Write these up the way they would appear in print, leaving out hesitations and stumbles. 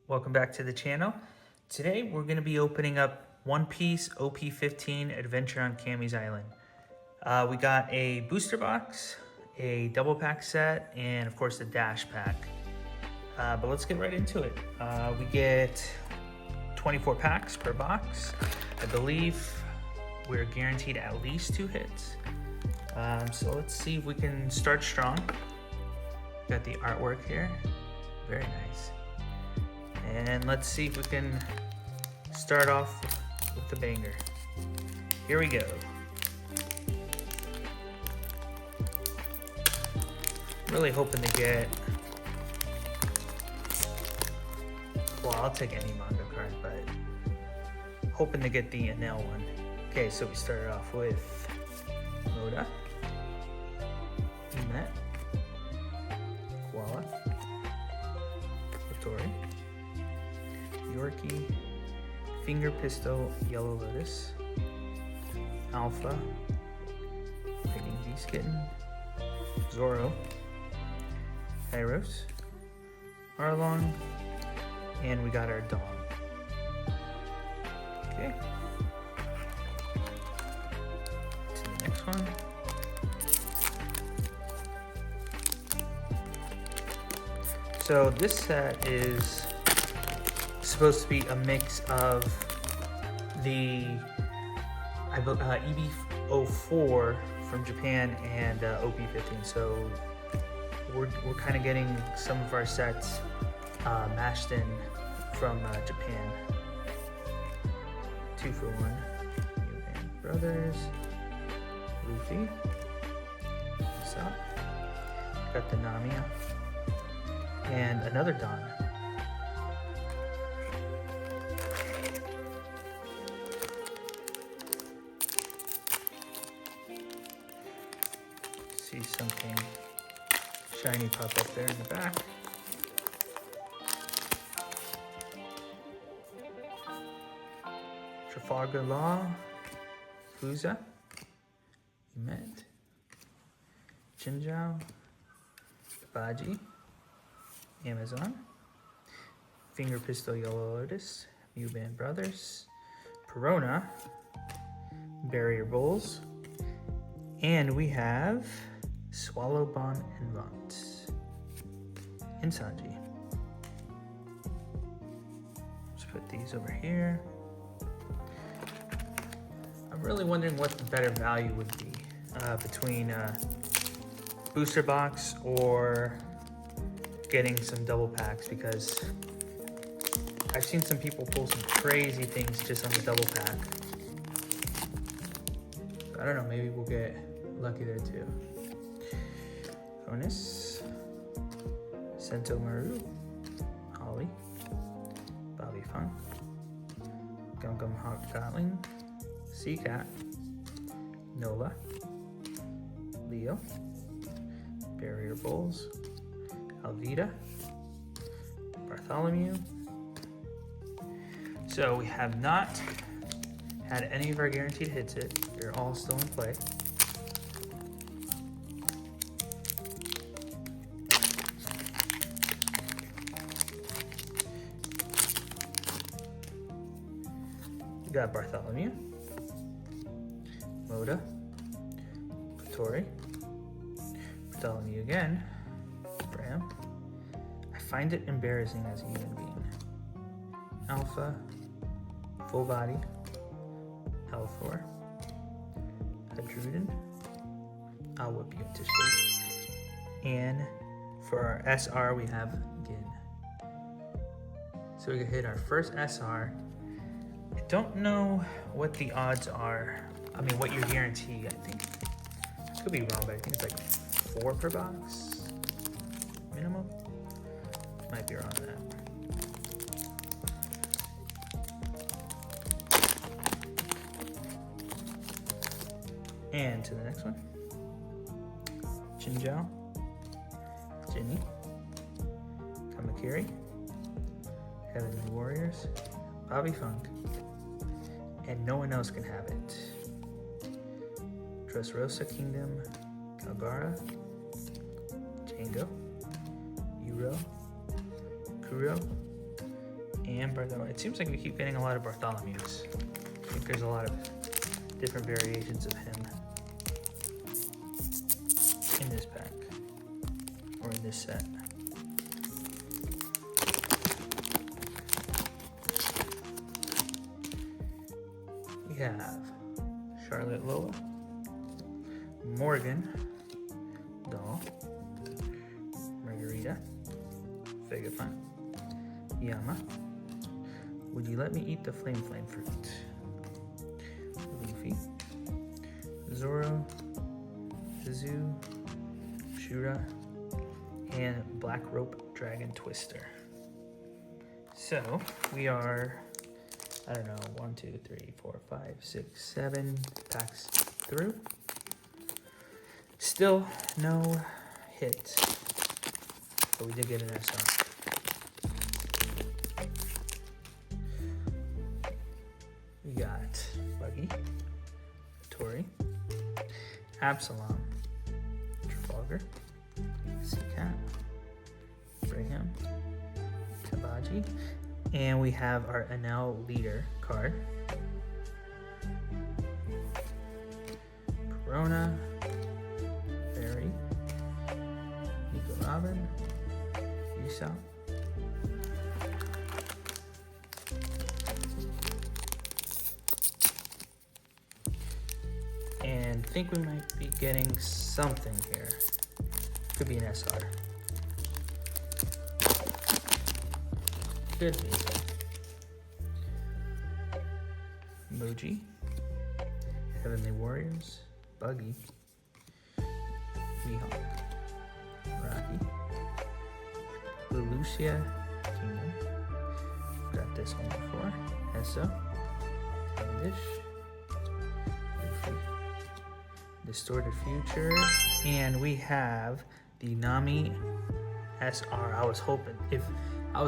Welcome back to the channel. Today we're going to be opening up One Piece OP15 Adventure on Kami's Island. We got a booster box, a double pack set, and of course the dash pack. But let's get right into it. We get 24 packs per box. I believe we're guaranteed at least 2 hits. So let's see if we can start strong. Got the artwork here, very nice. And let's see if we can start off with the banger. Here we go. Really hoping to get, well, I'll take any manga card, but hoping to get the Enel one. Okay, so we started off with Moda, Emet, Koala, Tori, Yorkie, Finger Pistol, Yellow Lotus, Alpha, Lightning V-Skitten, Zoro, Hyros, Arlong, and we got our Dawn. Okay. To the next one. So this set is supposed to be a mix of the EB04 from Japan and OP15. So we're kind of getting some of our sets mashed in from Japan. 2 for 1. Band Brothers, Luffy, Usopp, got the Namiya, and another Don. See something shiny pop up there in the back. Trafalgar Law, Fuza, Emet, Jinzhou, Baji, Amazon, Finger Pistol Yellow Lotus, Band Brothers, Perona, Barrier Bulls, and we have Swallowbon and Vaunt, and Sanji. Let's put these over here. I'm really wondering what the better value would be between booster box or getting some double packs, because I've seen some people pull some crazy things just on the double pack. I don't know, maybe we'll get lucky there too. Honus, Sentomaru, Holly, Bobby Funk, Gum Gum Hawk Gatling, Seacat, Nola, Leo, Barrier Bulls, Alvida, Bartholomew. So we have not had any of our guaranteed hits hit. They're all still in play. We got Bartholomew, Moda, Tori, Bartholomew again, Bram. I find it embarrassing as a human being. Alpha, Full Body, L4, Hadruden, I'll whip you into shape. And for our SR we have Gin. So we can hit our first SR. I don't know what the odds are. I mean, what your guarantee, I think. I could be wrong, but I think it's like 4 per box minimum. Might be wrong on that. And to the next one. Jinzhou, Jinny, Kamakiri, Heavenly Warriors, Bobby Funk, and no one else can have it. Dressrosa Kingdom, Calgara, Django, Uro, Kuro, and Bartholomew. It seems like we keep getting a lot of Bartholomews. I think there's a lot of different variations of him in this pack, or in this set. We have Charlotte Lola, Morgan, Doll, Margarita, Vegapunk, Yama, Would You Let Me Eat the Flame Fruit, Luffy, Zoro, Zizu, Shura, and Black Rope Dragon Twister. So we are, I don't know, 1, 2, 3, 4, 5, 6, 7 packs through. Still no hit, but we did get an SR. We got Buggy, Tori, Absalom, Trafalgar, Seacat, Brigham, Kabaji, and we have our Enel leader card. Corona, Barry, Nico Robin, Yusau, and I think we might be getting something here. Could be an SR. Could be. Moji, Heavenly Warriors, Buggy, Mihawk, Rocky, Leloucia Kingdom. Got this one before. Esso, Cavendish, Luffy, Distorted Future, and we have the Nami SR. I was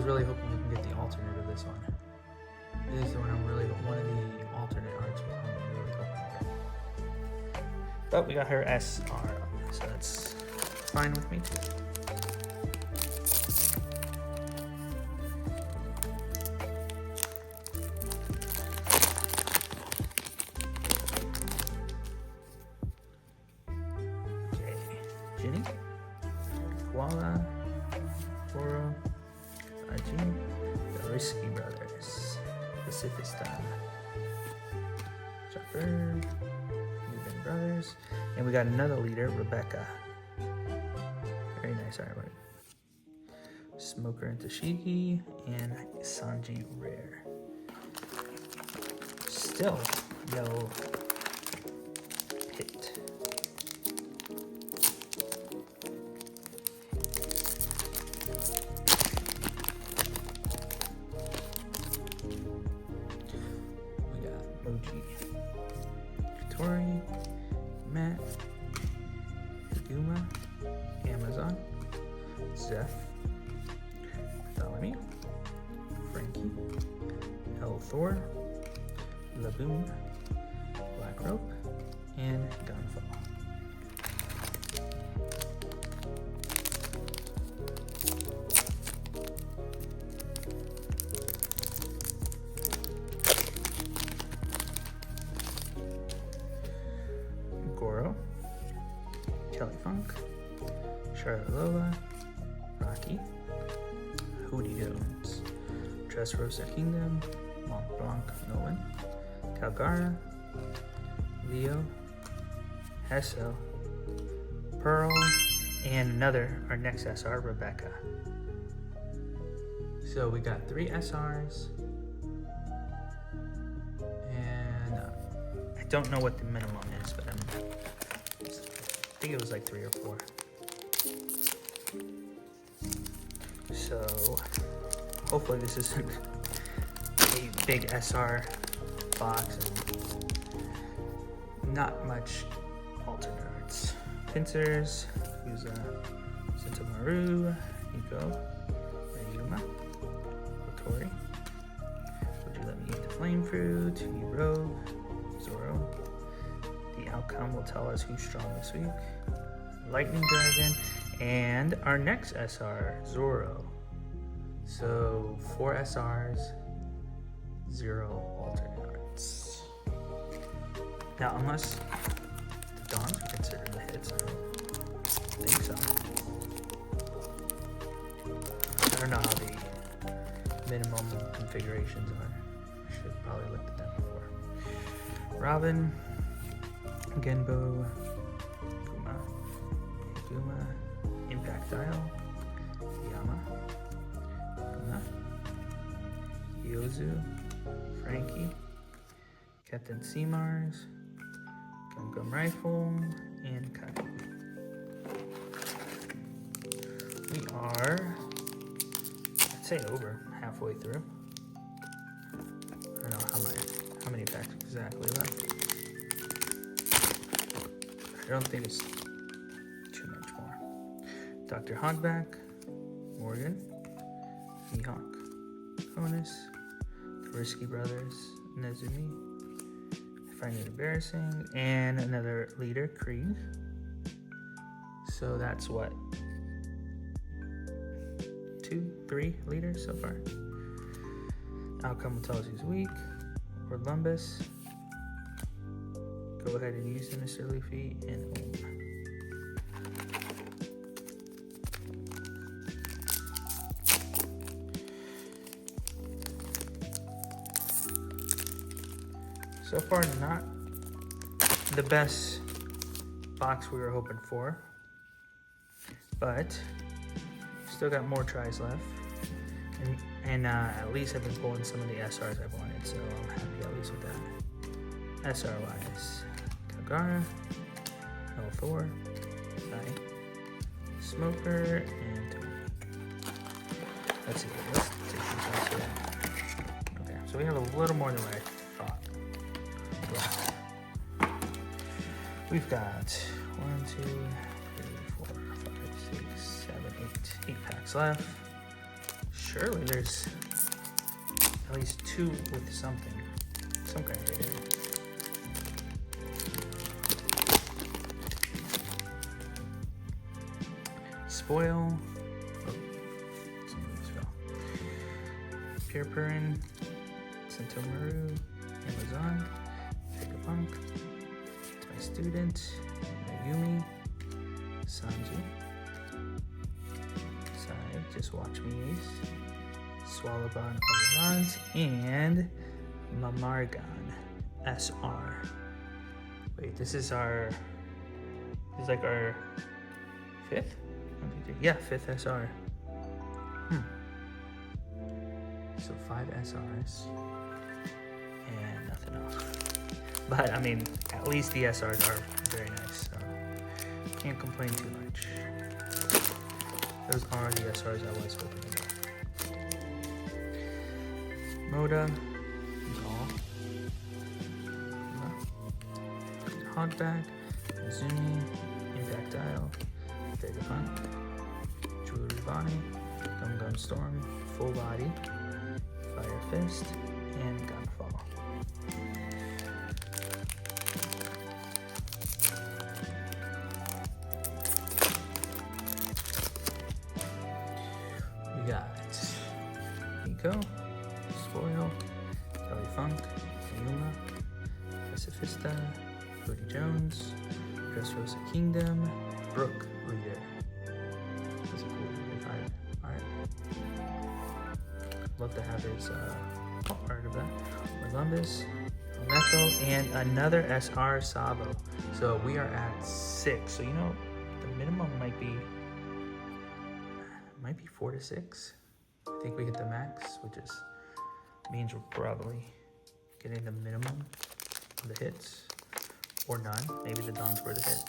really hoping we can get the alternate of this one. This is the one one of the alternate arts I'm really hoping for. But we got her SR, so that's fine with me too. Okay, Ginny, Koala, Oro, Ajin, the Risky Brothers, Pacificistan, Chopper, Newman Brothers, and we got another leader, Rebecca. Very nice artwork. Smoker and Tashigi, and Sanji Rare. Still no hit. Moji, Tori, Matt, Higuma, Amazon, Zeph, Bartholomew, Frankie, El Thor, Laboon, Black Rope, and Gunfall. Goro, Kelly Funk, Charlotte Lola, Rocky, Hootie Jones, Dressrosa Kingdom, Mont Blanc Nolan, Calgara, Leo, Hesso, Pearl, and our next SR, Rebecca. So we got 3 SRs, and I don't know what the minimum is, but I think it was like 3 or 4. So hopefully this isn't a big SR box and not much alternate arts. Pincers, Fusa, Sentamaru, Nico, Ryuma, Otori, Would You Let Me Eat the Flame Fruit, Hero, Zoro. The outcome will tell us who's strong this week. Lightning Dragon, and our next SR, Zoro. So 4 SRs, 0 alternate arts. Now, unless the Dons are considered the hits, I don't think so. I don't know how the minimum configurations are. I should have probably looked at that before. Robin, Genbo, Guma, Impact Dial, Yama, Guma, Yozu, Frankie, Captain Seamars, Gum Gum Rifle, and Kaku. We are, I'd say, over halfway through. I don't know how many packs exactly left. I don't think it's too much more. Dr. Hogback, Morgan, Mihawk, Honus, the Risky Brothers, Nezumi, I find it embarrassing, and another leader, Krieg. So that's what? 2, 3 leaders so far. Outcome tells he's weak. Or Lumbus. Go ahead and use the Mr. Luffy and So far, not the best box we were hoping for, but still got more tries left. And at least I've been pulling some of the SRs I've wanted, so I'm happy at least with that. SR wise, Kagara, L4, Sai, Smoker, and Tony. Let's see, let's take these off here. Okay, so we have a little more than what I thought. We've got 1, 2, 3, 4, 5, 6, 7, 8 packs left. Surely there's at least 2 with some kind of rating. Spoil. Oh, Pure Purin, Sentomaru, Amazon, Punk, It's My Student, Mayumi, Sanji, Sai, Just Watch Me Ace, Swallowbon Avons, and Mamargon SR. Wait, this is like our 5th? Yeah, 5th SR. So 5 SRs and nothing else. But I mean, at least the SRs are very nice, so can't complain too much. Those are the SRs I was hoping to get. Moda, all. Hogback, Izumi, Impact Dial, Vegapunk, Jewelry Bonnie, Gum Gum Storm, Full Body, Fire Fist, and Gunfall. We got Nico, Spoil, Kelly Funk, Yuma, Pacifista, Cody Jones, Dressrosa Kingdom, Brooke Reader. That's a cool reader card. Alright. Love to have his part of that. Columbus, Mecho, and another SR Sabo. So we are at 6. So you know, the minimum might be 4 to 6. I think we hit the max, which means we're probably getting the minimum of the hits. Or none. Maybe the Dons were the hit.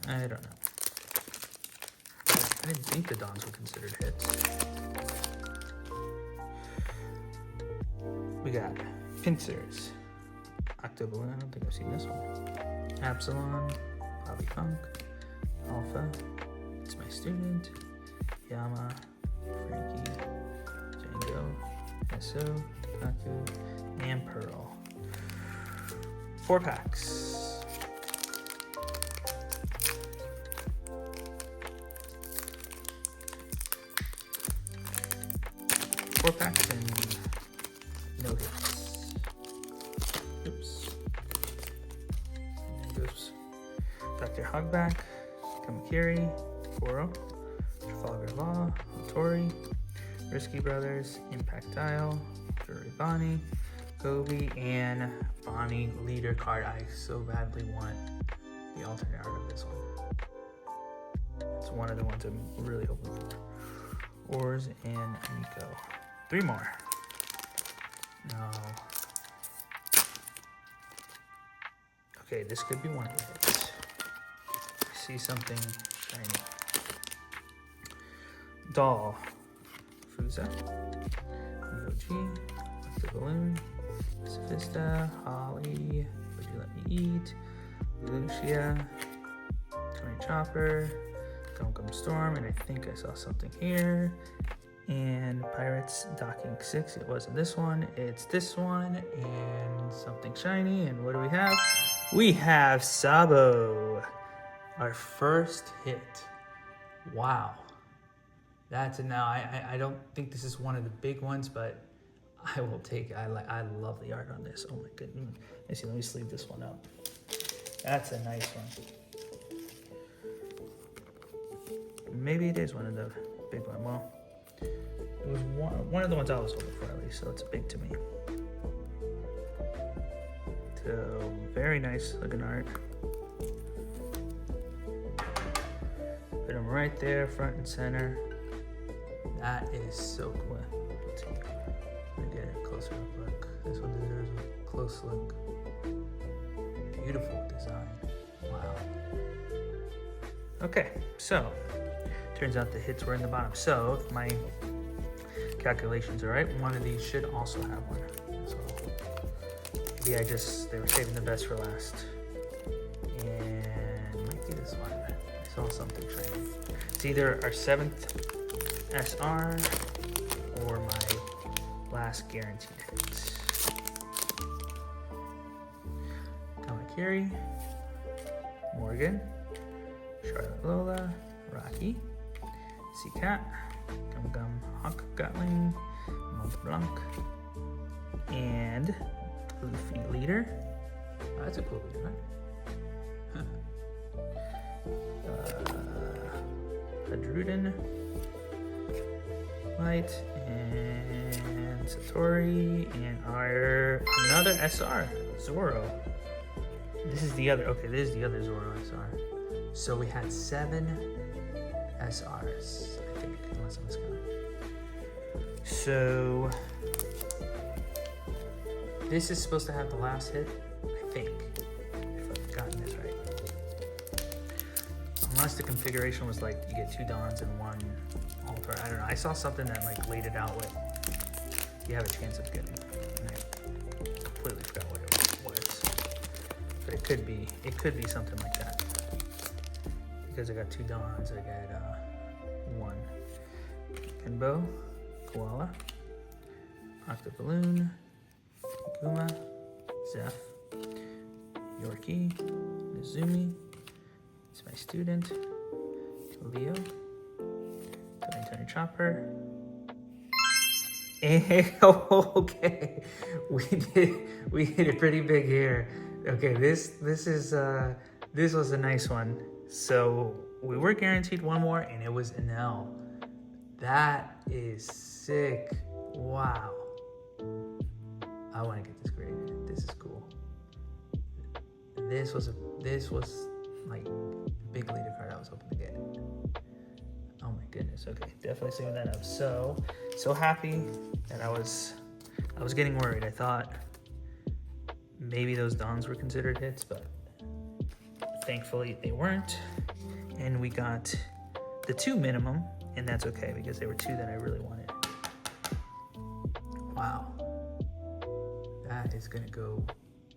I don't know. I didn't think the Dons were considered hits. We got Pincers, Octoballoon, I don't think I've seen this one. Absalon, Bobby Funk, Alpha, It's My Student, Yama, Frankie, Django, Esso, Kaku, and Pearl. 4 packs. 4 packs and no hits. Oops. And there goes Dr. Hogback, Kamakiri, Toro, Trafalgar Law, Otori, Risky Brothers, Impact Dial, Drury Bonnie, Gobi, and Bonnie leader card. I so badly want the alternate art of this one. It's one of the ones I'm really hoping for. Ors and Nico. 3 more. No. Okay, this could be one of the hits. I see something shiny. Doll. Fuza. Yoji. The Balloon. Sophista. Holly. Would You Let Me Eat? Lucia. Tony Chopper. Gum Gum Storm. And I think I saw something here. And Pirates Docking 6. It wasn't this one. It's this one. And something shiny. And what do we have? We have Sabo. Our first hit. Wow. That's it. Now, I don't think this is one of the big ones, but I will take it. I love the art on this. Oh my goodness. Let's see, let me sleeve this one up. That's a nice one. Maybe it is one of the big ones. Well, it was one of the ones I was hoping for at least, so it's big to me. So, very nice looking art. Put them right there, front and center. That is so cool. Let's see. Let me get a closer up look. This one deserves a close look. Beautiful design. Wow. Okay, so turns out the hits were in the bottom. So if my calculations are right, one of these should also have one. So maybe they were saving the best for last. And might be this one. I saw something shiny. It's either our 7th SR or my last guaranteed hits. Kamakiri, Morgan, Charlotte Lola, Rocky, Seacat, Gum Gum Hawk Gatling, Mont Blanc, and Luffy Leader. Oh, that's a cool leader, right? Hadruden, Light, and Satori, and another SR, Zoro. This is the other, okay, this is the other Zoro SR. So we had 7 SRs, I think, unless I'm miscounting. So this is supposed to have the last hit, I think, if I've gotten this right. Unless the configuration was like you get 2 Dons and 1 Altar. I don't know. I saw something that like laid it out with you have a chance of getting, and I completely forgot what it was. But it could be something like that. Because I got 2 Dons, I got 1 Kenbo, Koala, Octoballoon, Guma, Zeph, Yorkie, Mizumi, it's my student, Leo, Tony Chopper. And, okay, we hit it pretty big here. Okay, this was a nice one. So we were guaranteed 1 more, and it was an L. That is sick. Wow. I want to get this graded. This is cool. This was like big leader card I was hoping to get. Oh my goodness. Okay, definitely saving that up. So happy that I was getting worried. I thought maybe those Dons were considered hits, but thankfully they weren't. And we got the 2 minimum, and that's okay because they were 2 that I really wanted. Wow. That is gonna go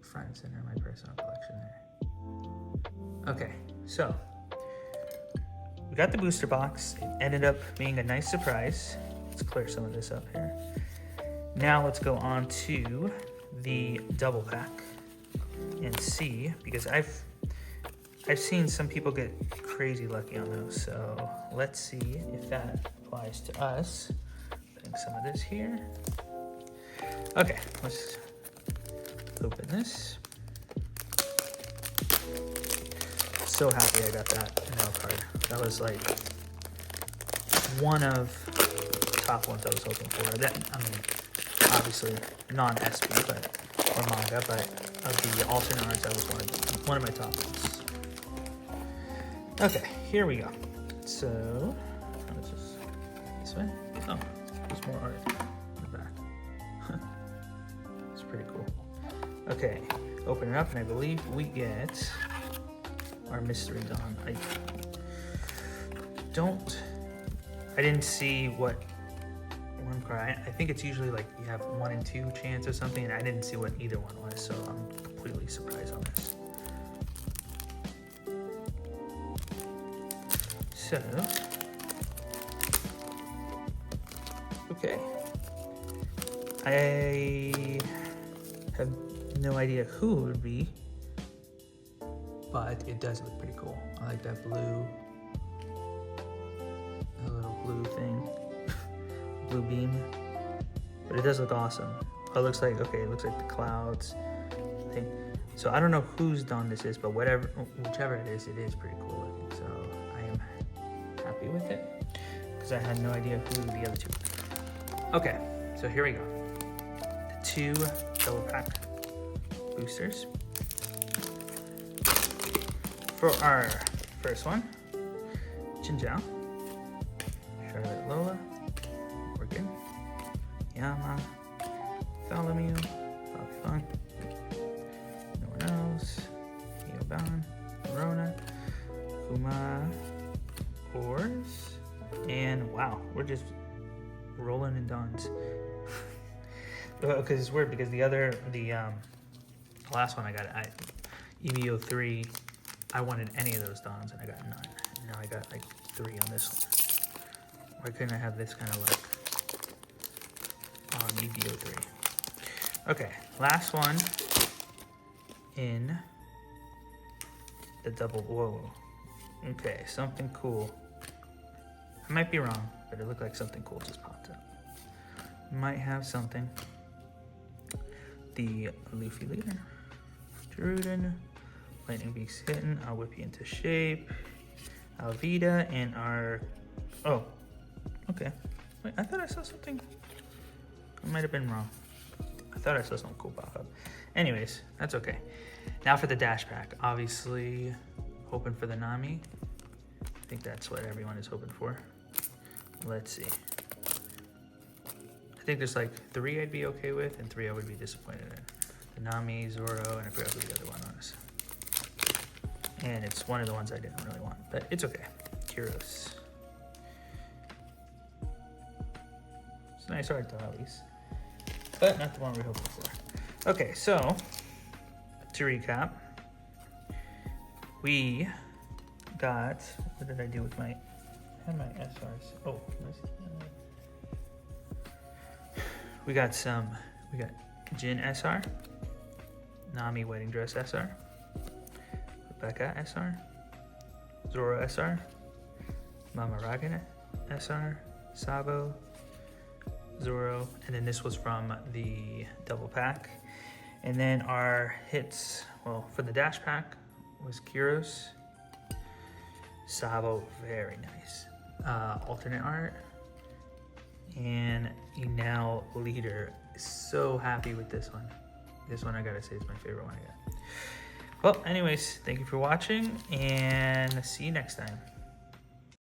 front and center in my personal collection there. Okay, so we got the booster box. It ended up being a nice surprise. Let's clear some of this up here. Now let's go on to the double pack and see, because I've seen some people get crazy lucky on those. So let's see if that applies to us. opening some of this here. Okay, let's open this. So happy I got that mail card. That was like one of the top ones I was hoping for. That, I mean, obviously non-SP, or manga, but of the alternate arts, that was one of my top ones. Okay, here we go. So, this way? Oh, there's more art in the back. It's pretty cool. Okay, open it up, and I believe we get our mystery Dawn. I didn't see what one card. I think it's usually like you have 1 in 2 chance or something, and I didn't see what either one was, so I'm completely surprised on this. So, okay. I have no idea who it would be, but it does look pretty cool. I like that blue, a little blue thing, blue beam, but it does look awesome. Oh, it looks like, okay, it looks like the clouds thing. So I don't know whose Dawn this is, but whichever it is pretty cool looking. So I am happy with it because I had no idea who the other two were. Okay, so here we go. The 2 double pack boosters. For our first one, Jinzhao, Charlotte Lola, Morgan, Yama, Tholomew, Bobby Funk, no one else, Ioban, Verona, Kuma, Ors, and wow, we're just rolling in Dawns. Because it's weird because the last one I got, EB04, I wanted any of those Dawns and I got none. And now I got like 3 on this one. Why couldn't I have this kind of luck on EB03? Okay, last one in the double, whoa. Okay, something cool. I might be wrong, but it looked like something cool just popped up. Might have something. The Luffy leader, Jiruden, Lightning Beak's hitting, I'll whip you into shape, Alvida, and our, oh, okay. Wait, I thought I saw something, I might have been wrong. I thought I saw something cool pop up. Anyways, that's okay. Now for the dash pack, obviously hoping for the Nami. I think that's what everyone is hoping for. Let's see. I think there's like 3 I'd be okay with and 3 I would be disappointed in. The Nami, Zoro, and I forgot who the other one was. And it's one of the ones I didn't really want, but it's okay. Kyros. It's a nice art though, at least. But not the one we're hoping for. Okay, so to recap, we got, what did I do with my, I had my SRs. Oh, we got Jin SR, Nami Wedding Dress SR, Rebecca SR, Zoro SR, Mama Ragen SR, Sabo, Zoro, and then this was from the double pack. And then our hits, well, for the dash pack was Kyros, Sabo, very nice. Alternate art, and now leader. So happy with this one. This one I gotta say is my favorite one I got. Well, anyways, thank you for watching and see you next time.